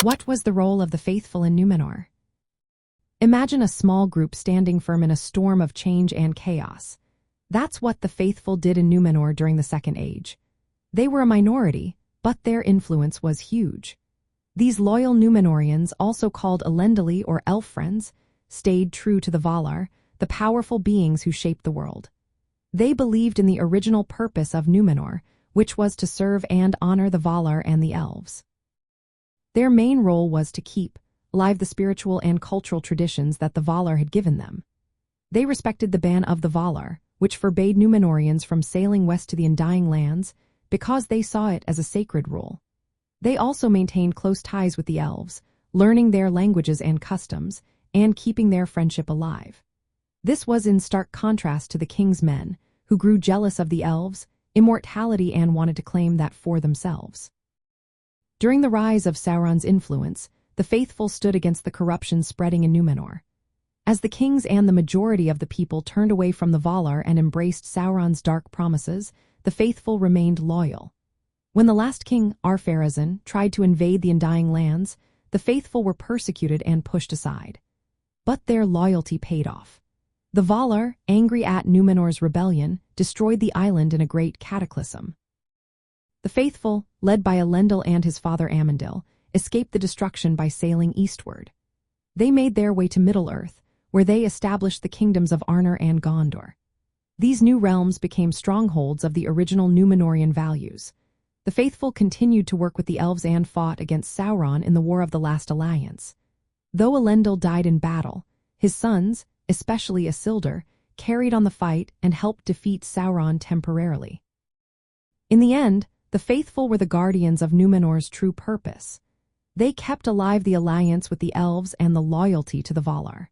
What was the role of the faithful in Númenor? Imagine a small group standing firm in a storm of change and chaos. That's what the faithful did in Númenor during the Second Age. They were a minority, but their influence was huge. These loyal Númenorians, also called Elendili or elf friends, stayed true to the Valar, the powerful beings who shaped the world. They believed in the original purpose of Númenor, which was to serve and honor the Valar and the elves. Their main role was to keep alive the spiritual and cultural traditions that the Valar had given them. They respected the ban of the Valar, which forbade Númenorians from sailing west to the Undying Lands, because they saw it as a sacred rule. They also maintained close ties with the elves, learning their languages and customs, and keeping their friendship alive. This was in stark contrast to the king's men, who grew jealous of the elves' immortality and wanted to claim that for themselves. During the rise of Sauron's influence, the faithful stood against the corruption spreading in Númenor. As the kings and the majority of the people turned away from the Valar and embraced Sauron's dark promises, the faithful remained loyal. When the last king, Ar-Pharazôn, tried to invade the Undying Lands, the faithful were persecuted and pushed aside. But their loyalty paid off. The Valar, angry at Númenor's rebellion, destroyed the island in a great cataclysm. The faithful, led by Elendil and his father Amandil, escaped the destruction by sailing eastward. They made their way to Middle-earth, where they established the kingdoms of Arnor and Gondor. These new realms became strongholds of the original Númenorian values. The faithful continued to work with the elves and fought against Sauron in the War of the Last Alliance. Though Elendil died in battle, his sons, especially Isildur, carried on the fight and helped defeat Sauron temporarily. In the end, the faithful were the guardians of Númenor's true purpose. They kept alive the alliance with the elves and the loyalty to the Valar.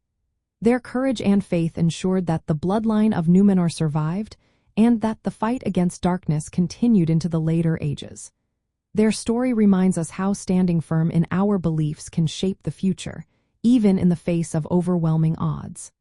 Their courage and faith ensured that the bloodline of Númenor survived and that the fight against darkness continued into the later ages. Their story reminds us how standing firm in our beliefs can shape the future, even in the face of overwhelming odds.